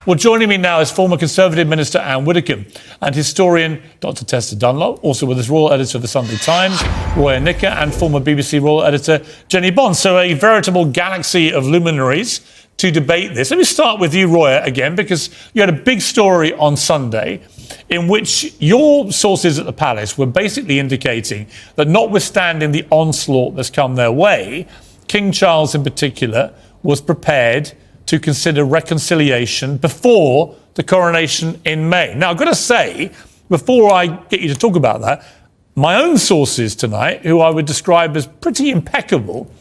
Well, joining me now is former Conservative Minister Anne Widdecombe and historian Dr. Tessa Dunlop, also with us royal editor of the Sunday Times, Roya Nicker, and former BBC royal editor Jenny Bond. So a veritable galaxy of luminaries to debate this. Let me start with you, Roya, again, because you had a big story on Sunday in which your sources at the palace were basically indicating that notwithstanding the onslaught that's come their way, King Charles in particular was prepared to consider reconciliation before the coronation in May. Now, I've got to say, before I get you to talk about that, my own sources tonight, who I would describe as pretty impeccable,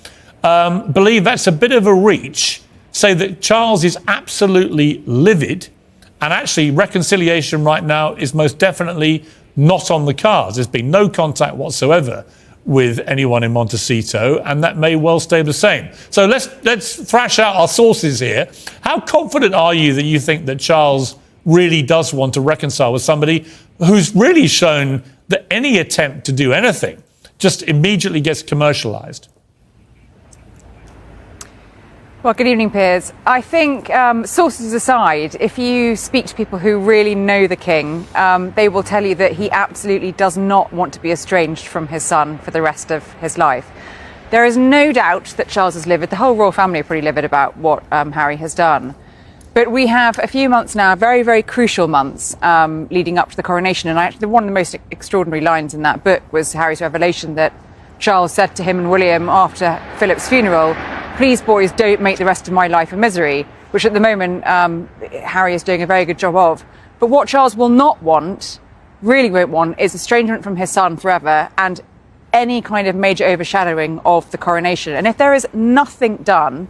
believe that's a bit of a reach, say that Charles is absolutely livid, and actually reconciliation right now is most definitely not on the cards. There's been no contact whatsoever with anyone in Montecito, and that may well stay the same. So let's thrash out our sources here. How confident are you that you think that Charles really does want to reconcile with somebody who's really shown that any attempt to do anything just immediately gets commercialised? Well, good evening, Piers. I think, sources aside, if you speak to people who really know the King, they will tell you that he absolutely does not want to be estranged from his son for the rest of his life. There is no doubt that Charles is livid. The whole royal family are pretty livid about what Harry has done. But we have a few months now, very, very crucial months, leading up to the coronation. And actually, one of the most extraordinary lines in that book was Harry's revelation that Charles said to him and William after Philip's funeral, "Please, boys, don't make the rest of my life a misery," which at the moment Harry is doing a very good job of. But what Charles will not want, really won't want, is estrangement from his son forever and any kind of major overshadowing of the coronation. And if there is nothing done,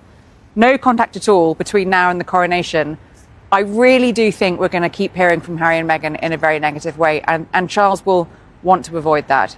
no contact at all between now and the coronation, I really do think we're going to keep hearing from Harry and Meghan in a very negative way. And Charles will want to avoid that.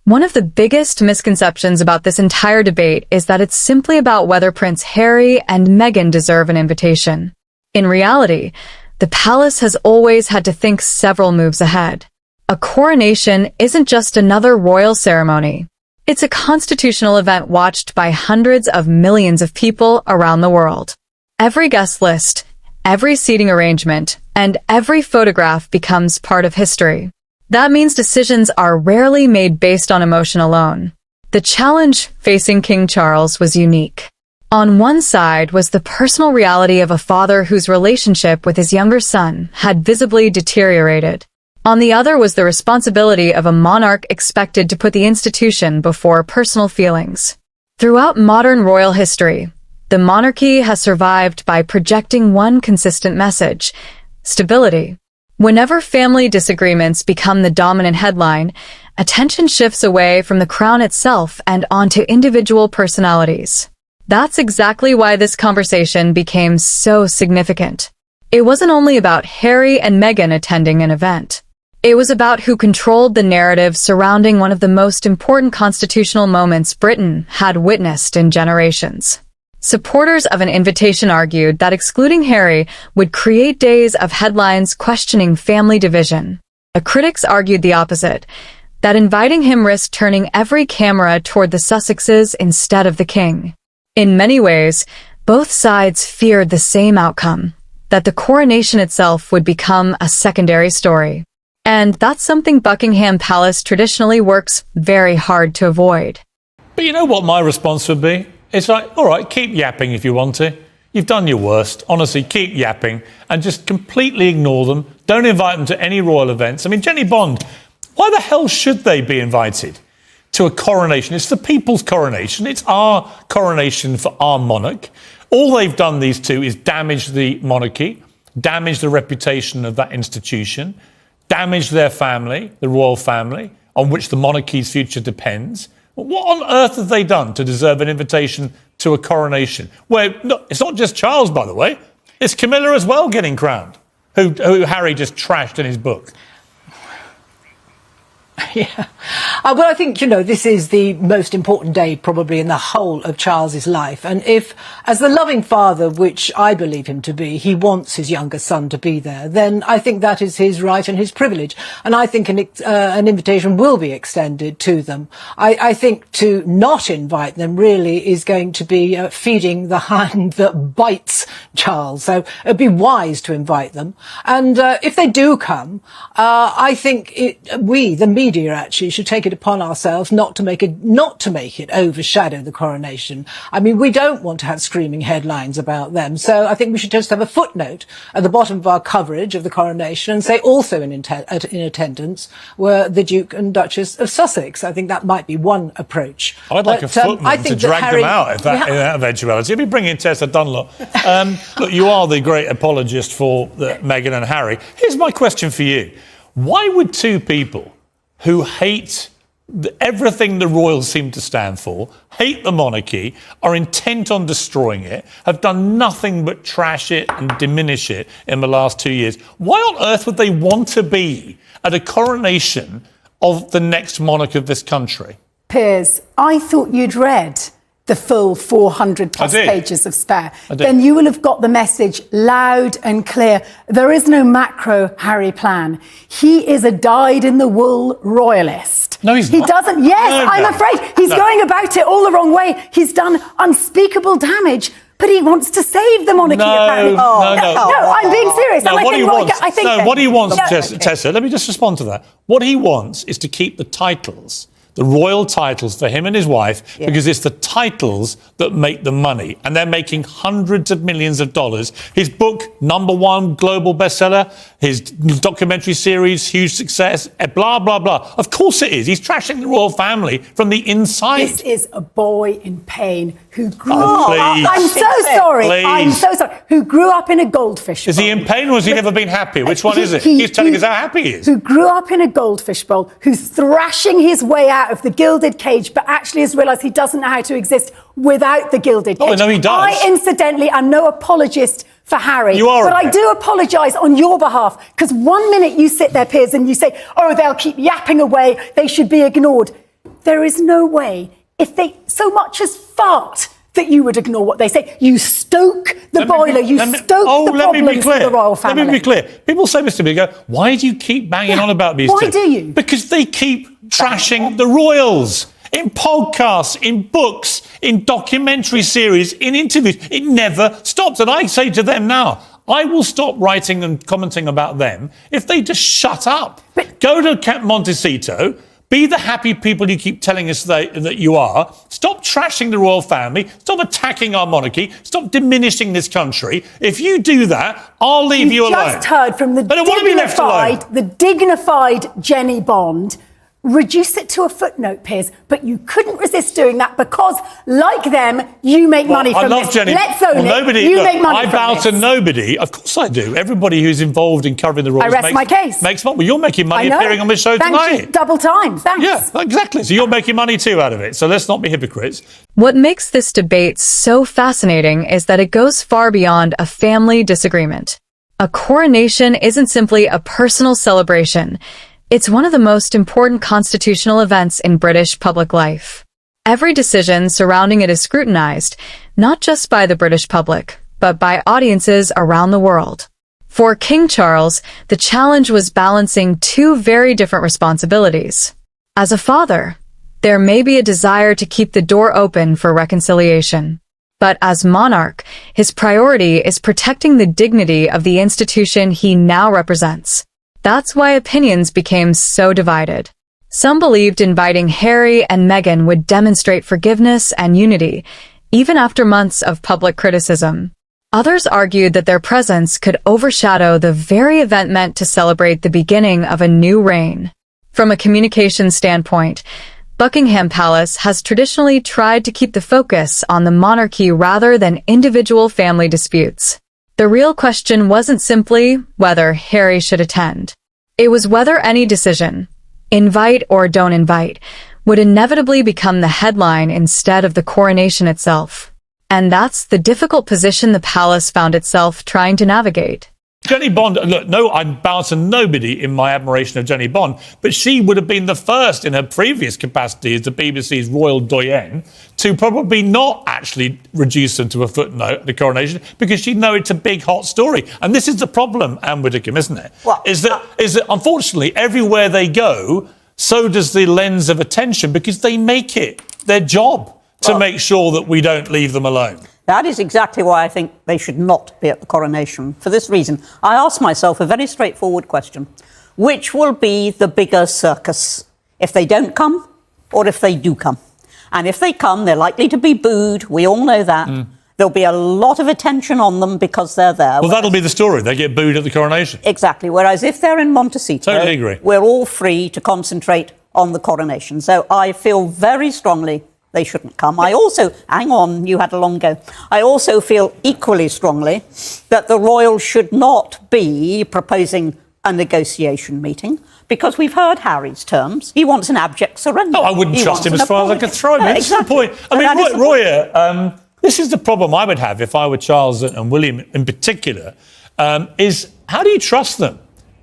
One of the biggest misconceptions about this entire debate is that it's simply about whether Prince Harry and Meghan deserve an invitation. In reality, the palace has always had to think several moves ahead. A coronation isn't just another royal ceremony. It's a constitutional event watched by hundreds of millions of people around the world. Every guest list, every seating arrangement, and every photograph becomes part of history. That means decisions are rarely made based on emotion alone. The challenge facing King Charles was unique. On one side was the personal reality of a father whose relationship with his younger son had visibly deteriorated. On the other was the responsibility of a monarch expected to put the institution before personal feelings. Throughout modern royal history, the monarchy has survived by projecting one consistent message: stability. Whenever family disagreements become the dominant headline, attention shifts away from the crown itself and onto individual personalities. That's exactly why this conversation became so significant. It wasn't only about Harry and Meghan attending an event. It was about who controlled the narrative surrounding one of the most important constitutional moments Britain had witnessed in generations. Supporters of an invitation argued that excluding Harry would create days of headlines questioning family division. The critics argued the opposite, that inviting him risked turning every camera toward the Sussexes instead of the King. In many ways, both sides feared the same outcome, that the coronation itself would become a secondary story. And that's something Buckingham Palace traditionally works very hard to avoid. But you know what my response would be? It's like, all right, keep yapping if you want to. You've done your worst. Honestly, keep yapping and just completely ignore them. Don't invite them to any royal events. I mean, Jenny Bond, why the hell should they be invited to a coronation? It's the people's coronation. It's our coronation for our monarch. All they've done, these two, is damage the monarchy, damage the reputation of that institution, damage their family, the royal family, on which the monarchy's future depends. What on earth have they done to deserve an invitation to a coronation? Where it's not just Charles, by the way. It's Camilla as well getting crowned, who Harry just trashed in his book. Yeah. Well, I think, this is the most important day probably in the whole of Charles's life. And if, as the loving father, which I believe him to be, he wants his younger son to be there, then I think that is his right and his privilege. And I think an invitation will be extended to them. I think to not invite them really is going to be feeding the hind that bites Charles. So it'd be wise to invite them. And if they do come, I think we, the media, actually should take it upon ourselves not to make it overshadow the coronation. I mean, we don't want to have screaming headlines about them. So I think we should just have a footnote at the bottom of our coverage of the coronation and say also in attendance were the Duke and Duchess of Sussex. I think that might be one approach. I'd like a footnote to drag them out if that eventuality. If we bring in Tessa Dunlop. Look, you are the great apologist for Meghan and Harry. Here's my question for you. Why would two people who hate everything the royals seem to stand for, hate the monarchy, are intent on destroying it, have done nothing but trash it and diminish it in the last 2 years, why on earth would they want to be at a coronation of the next monarch of this country? Piers, I thought you'd read the full 400 plus pages of Spare. Then you will have got the message loud and clear. There is no macro Harry plan. He is a dyed-in-the-wool royalist. No, he's not. He doesn't. Yes, no, I'm afraid. He's going about it all the wrong way. He's done unspeakable damage. But he wants to save the monarchy, apparently. No, I'm being serious. No, what he wants, Tessa, let me just respond to that. What he wants is to keep the titles, the royal titles for him and his wife, because it's the titles that make the money. And they're making hundreds of millions of dollars. His book, #1 global bestseller, his documentary series, huge success, blah, blah, blah. Of course it is. He's trashing the royal family from the inside. This is a boy in pain who grew up. I'm so sorry. Please. I'm so sorry. Who grew up in a goldfish bowl. Is he in pain or has he never been happy? Which one is it? He's telling us how happy he is. Who grew up in a goldfish bowl, who's thrashing his way out of the gilded cage, but actually has realised he doesn't know how to exist without the gilded cage. Oh, no, he does. I, incidentally, am no apologist for Harry. You are. But I do apologise on your behalf, because one minute you sit there, Piers, and you say, oh, they'll keep yapping away, they should be ignored. There is no way, if they so much as fart, that you would ignore what they say. You stoke the boiler, you stoke the problems for the royal family. Let me be clear. People say this to me, go, why do you keep banging on about these two? Why do you? Because they keep trashing the royals. In podcasts, in books, in documentary series, in interviews. It never stops. And I say to them now, I will stop writing and commenting about them if they just shut up. Go to Camp Montecito. Be the happy people you keep telling us that you are. Stop trashing the royal family. Stop attacking our monarchy. Stop diminishing this country. If you do that, I'll leave you alone. You just heard from the dignified Jenny Bond. Reduce it to a footnote, Piers, but you couldn't resist doing that because, like them, you make money from this. Jenny. Let's own it. You make money from this. I bow to nobody. Of course I do. Everybody who's involved in covering the royals makes money. Well, you're making money appearing on this show tonight. Thank you. Double time. Thanks. Yeah, exactly. So you're making money too out of it. So let's not be hypocrites. What makes this debate so fascinating is that it goes far beyond a family disagreement. A coronation isn't simply a personal celebration. It's one of the most important constitutional events in British public life. Every decision surrounding it is scrutinized, not just by the British public, but by audiences around the world. For King Charles, the challenge was balancing two very different responsibilities. As a father, there may be a desire to keep the door open for reconciliation. But as monarch, his priority is protecting the dignity of the institution he now represents. That's why opinions became so divided. Some believed inviting Harry and Meghan would demonstrate forgiveness and unity, even after months of public criticism. Others argued that their presence could overshadow the very event meant to celebrate the beginning of a new reign. From a communication standpoint, Buckingham Palace has traditionally tried to keep the focus on the monarchy rather than individual family disputes. The real question wasn't simply whether Harry should attend. It was whether any decision, invite or don't invite, would inevitably become the headline instead of the coronation itself. And that's the difficult position the palace found itself trying to navigate. Jenny Bond, look, no, I'm bound to nobody in my admiration of Jenny Bond, but she would have been the first in her previous capacity as the BBC's royal doyen to probably not actually reduce them to a footnote, the coronation, because she'd know it's a big, hot story. And this is the problem, Anne Widdecombe, isn't it? Is that unfortunately, everywhere they go, so does the lens of attention, because they make it their job to make sure that we don't leave them alone. That is exactly why I think they should not be at the coronation. For this reason, I ask myself a very straightforward question. Which will be the bigger circus? If they don't come, or if they do come? And if they come, they're likely to be booed. We all know that. There'll be a lot of attention on them because they're there. Well, that'll be the story. They get booed at the coronation. Exactly. Whereas if they're in Montecito, totally agree. We're all free to concentrate on the coronation. So I feel very strongly they shouldn't come. I also, hang on, you had a long go. I also feel equally strongly that the royals should not be proposing a negotiation meeting, because we've heard Harry's terms. He wants an abject surrender. No, I wouldn't trust him as far as I could throw him. This is the point. I mean, Roya, this is the problem I would have if I were Charles and William in particular, is how do you trust them?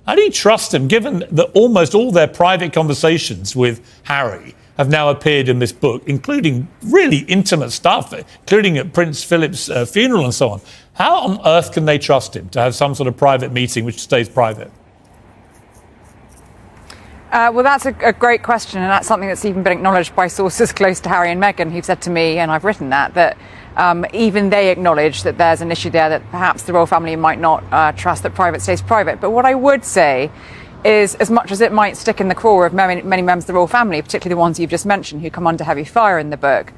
How do you trust them, given that almost all their private conversations with Harry have now appeared in this book, including really intimate stuff, including at Prince Philip's funeral and so on. How on earth can they trust him to have some sort of private meeting which stays private? Well, that's a great question, and that's something that's even been acknowledged by sources close to Harry and Meghan, who've said to me, and I've written that even they acknowledge that there's an issue there, that perhaps the royal family might not trust that private stays private. But what I would say is, as much as it might stick in the craw of many members of the royal family, particularly the ones you've just mentioned who come under heavy fire in the book,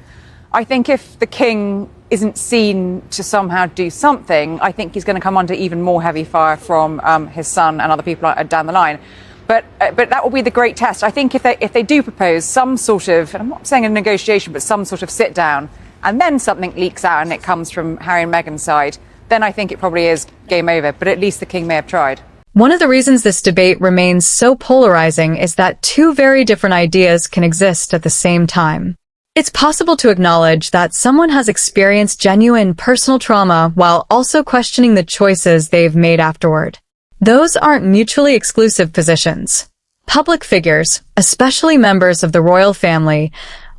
I think if the king isn't seen to somehow do something, I think he's going to come under even more heavy fire from his son and other people down the line. But that will be the great test. I think if they do propose some sort of, and I'm not saying a negotiation, but some sort of sit down, and then something leaks out and it comes from Harry and Meghan's side, then I think it probably is game over. But at least the king may have tried. One of the reasons this debate remains so polarizing is that two very different ideas can exist at the same time. It's possible to acknowledge that someone has experienced genuine personal trauma while also questioning the choices they've made afterward. Those aren't mutually exclusive positions. Public figures, especially members of the royal family,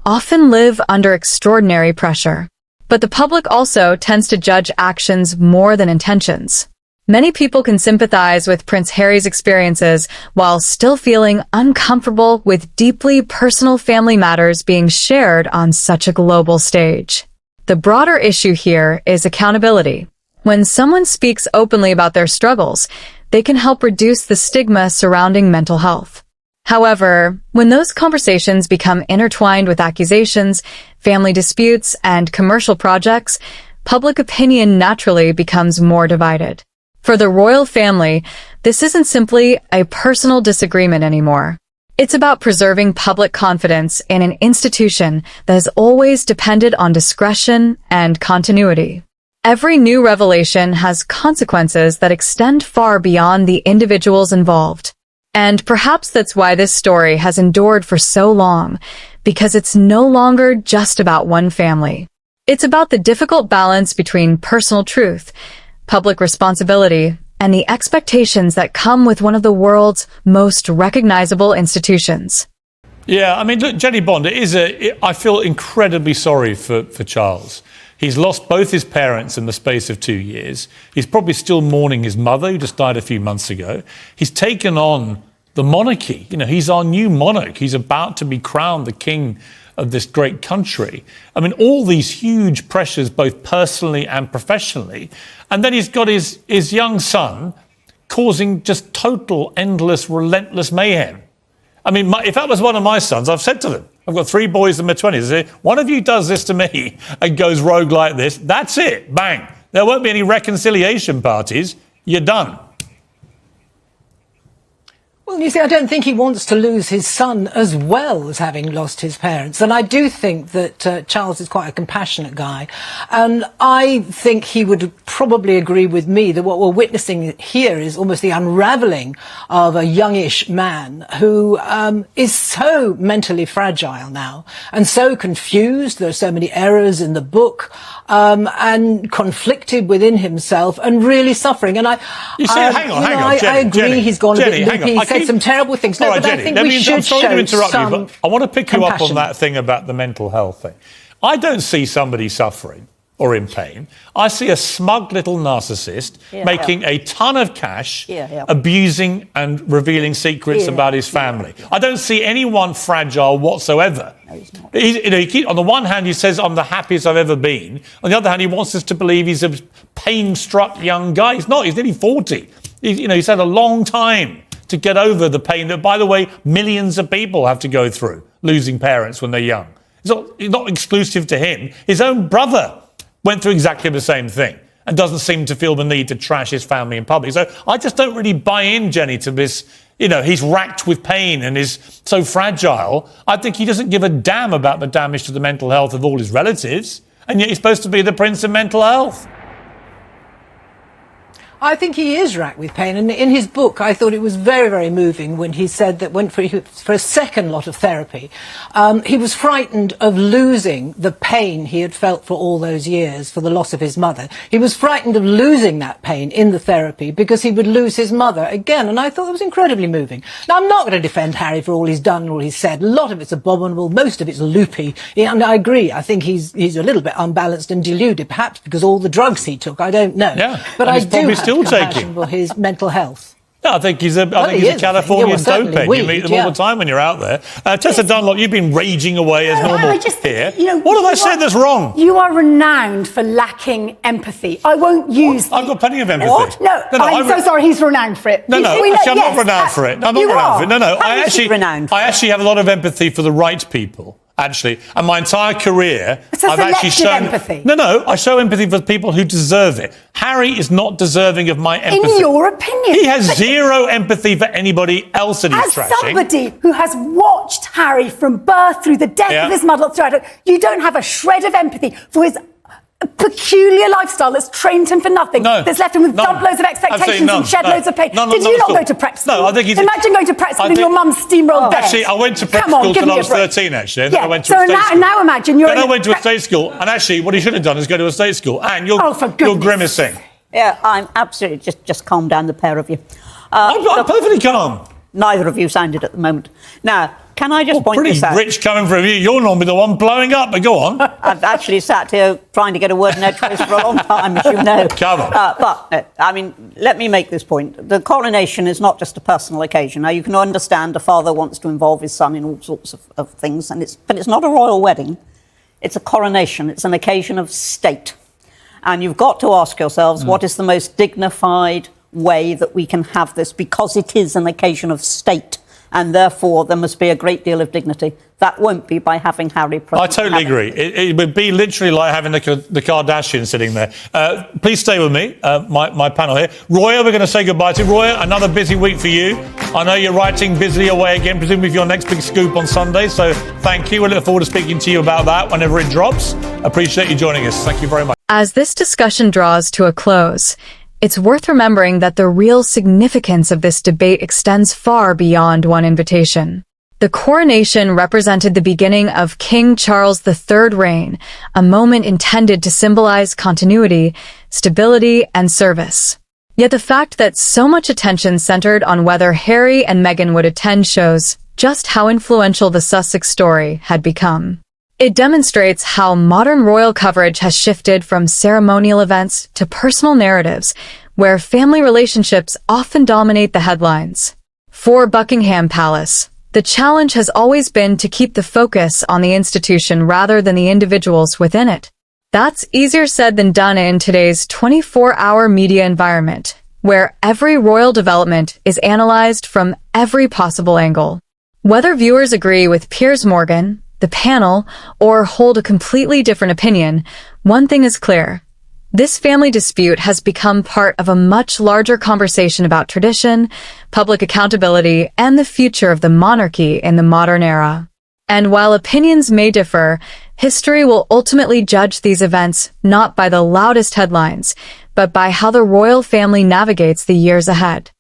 often live under extraordinary pressure. But the public also tends to judge actions more than intentions. Many people can sympathize with Prince Harry's experiences while still feeling uncomfortable with deeply personal family matters being shared on such a global stage. The broader issue here is accountability. When someone speaks openly about their struggles, they can help reduce the stigma surrounding mental health. However, when those conversations become intertwined with accusations, family disputes, and commercial projects, public opinion naturally becomes more divided. For the royal family, this isn't simply a personal disagreement anymore. It's about preserving public confidence in an institution that has always depended on discretion and continuity. Every new revelation has consequences that extend far beyond the individuals involved. And perhaps that's why this story has endured for so long, because it's no longer just about one family. It's about the difficult balance between personal truth, public responsibility, and the expectations that come with one of the world's most recognizable institutions. Yeah, I mean, look, Jenny Bond, I feel incredibly sorry for Charles. He's lost both his parents in the space of 2 years. He's probably still mourning his mother, who just died a few months ago. He's taken on the monarchy. You know, he's our new monarch. He's about to be crowned the king of this great country. I mean, all these huge pressures, both personally and professionally. And then he's got his young son causing just total, endless, relentless mayhem. I mean, if that was one of my sons, I've said to them, I've got 3 boys in their 20s. I say, one of you does this to me and goes rogue like this, that's it, bang. There won't be any reconciliation parties. You're done. Well, you see, I don't think he wants to lose his son as well as having lost his parents. And I do think that Charles is quite a compassionate guy. And I think he would probably agree with me that what we're witnessing here is almost the unravelling of a youngish man who is so mentally fragile now and so confused. There are so many errors in the book and conflicted within himself and really suffering. And hang on, I agree Jenny, he's gone a bit loopy. He said some terrible things. No, all right, but Jenny, I think we should I'm sorry show to interrupt some you, but I want to pick you up on compassion. that thing about the mental health thing. I don't see somebody suffering or in pain. I see a smug little narcissist making a ton of cash, abusing and revealing secrets about his family. I don't see anyone fragile whatsoever. No, he's not. On the one hand, he says, I'm the happiest I've ever been. On the other hand, he wants us to believe he's a pain-struck young guy. He's not. He's nearly 40. He's had a long time to get over the pain that, by the way, millions of people have to go through, losing parents when they're young. It's not exclusive to him. His own brother went through exactly the same thing and doesn't seem to feel the need to trash his family in public. So I just don't really buy in, Jenny, to this, he's racked with pain and is so fragile. I think he doesn't give a damn about the damage to the mental health of all his relatives, and yet he's supposed to be the Prince of Mental Health. I think he is racked with pain. And in his book, I thought it was very, very moving when he said that went for a second lot of therapy. He was frightened of losing the pain he had felt for all those years for the loss of his mother. He was frightened of losing that pain in the therapy because he would lose his mother again. And I thought it was incredibly moving. Now, I'm not going to defend Harry for all he's done and all he's said. A lot of it's abominable. Most of it's loopy. And I agree. I think he's a little bit unbalanced and deluded, perhaps because all the drugs he took. I don't know. Yeah, but I do have still compassion taking for his mental health. I think he's a Californian dope-head. You meet them all the time when you're out there. Tessa Dunlop, you've been raging away as normal here. What have I said that's wrong? You are renowned for lacking empathy. I won't use... I've got plenty of empathy. What? No, I'm so sorry, he's renowned for it. I'm not renowned for it. I'm not renowned for it. No, I actually have a lot of empathy for the right people. Actually, and my entire career, I've actually shown empathy. I show empathy for people who deserve it. Harry is not deserving of my empathy. In your opinion, he has zero empathy for anybody else that he's trashing. As somebody who has watched Harry from birth through the death of his mother, you don't have a shred of empathy for his peculiar lifestyle that's trained him for nothing. That's left him with dump loads of expectations and shed loads of pain. Did you not go to prep school? No, I think he's... Imagine going to prep school in your mum's steamrolled bed. Actually, I went to prep school until I was 13, actually. And then I went to a state school. Now imagine you're... Then I went to a state school, and actually, what he should have done is go to a state school. And you're grimacing. Yeah, I'm absolutely... Just calm down, the pair of you. I'm perfectly calm. Neither of you sounded at the moment. Now, can I just point this out? Pretty rich coming from you. You're normally the one blowing up, but go on. I've actually sat here trying to get a word in edgeways for a long time, as you know. Come on. Let me make this point. The coronation is not just a personal occasion. Now, you can understand a father wants to involve his son in all sorts of things, but it's not a royal wedding. It's a coronation. It's an occasion of state. And you've got to ask yourselves, what is the most dignified way that we can have this, because it is an occasion of state, and therefore there must be a great deal of dignity. That won't be by having Harry present. I totally agree. It would be literally like having the Kardashians sitting there. Please stay with me, my panel here. Roya, we're going to say goodbye to. Roya, another busy week for you. I know you're writing busily away again, presumably for your next big scoop on Sunday, so thank you. We look forward to speaking to you about that whenever it drops. Appreciate you joining us. Thank you very much. As this discussion draws to a close, it's worth remembering that the real significance of this debate extends far beyond one invitation. The coronation represented the beginning of King Charles III's reign, a moment intended to symbolize continuity, stability, and service. Yet the fact that so much attention centered on whether Harry and Meghan would attend shows just how influential the Sussex story had become. It demonstrates how modern royal coverage has shifted from ceremonial events to personal narratives, where family relationships often dominate the headlines. For Buckingham Palace, the challenge has always been to keep the focus on the institution rather than the individuals within it. That's easier said than done in today's 24-hour media environment, where every royal development is analyzed from every possible angle. Whether viewers agree with Piers Morgan, the panel, or hold a completely different opinion, one thing is clear. This family dispute has become part of a much larger conversation about tradition, public accountability, and the future of the monarchy in the modern era. And while opinions may differ, history will ultimately judge these events not by the loudest headlines, but by how the royal family navigates the years ahead.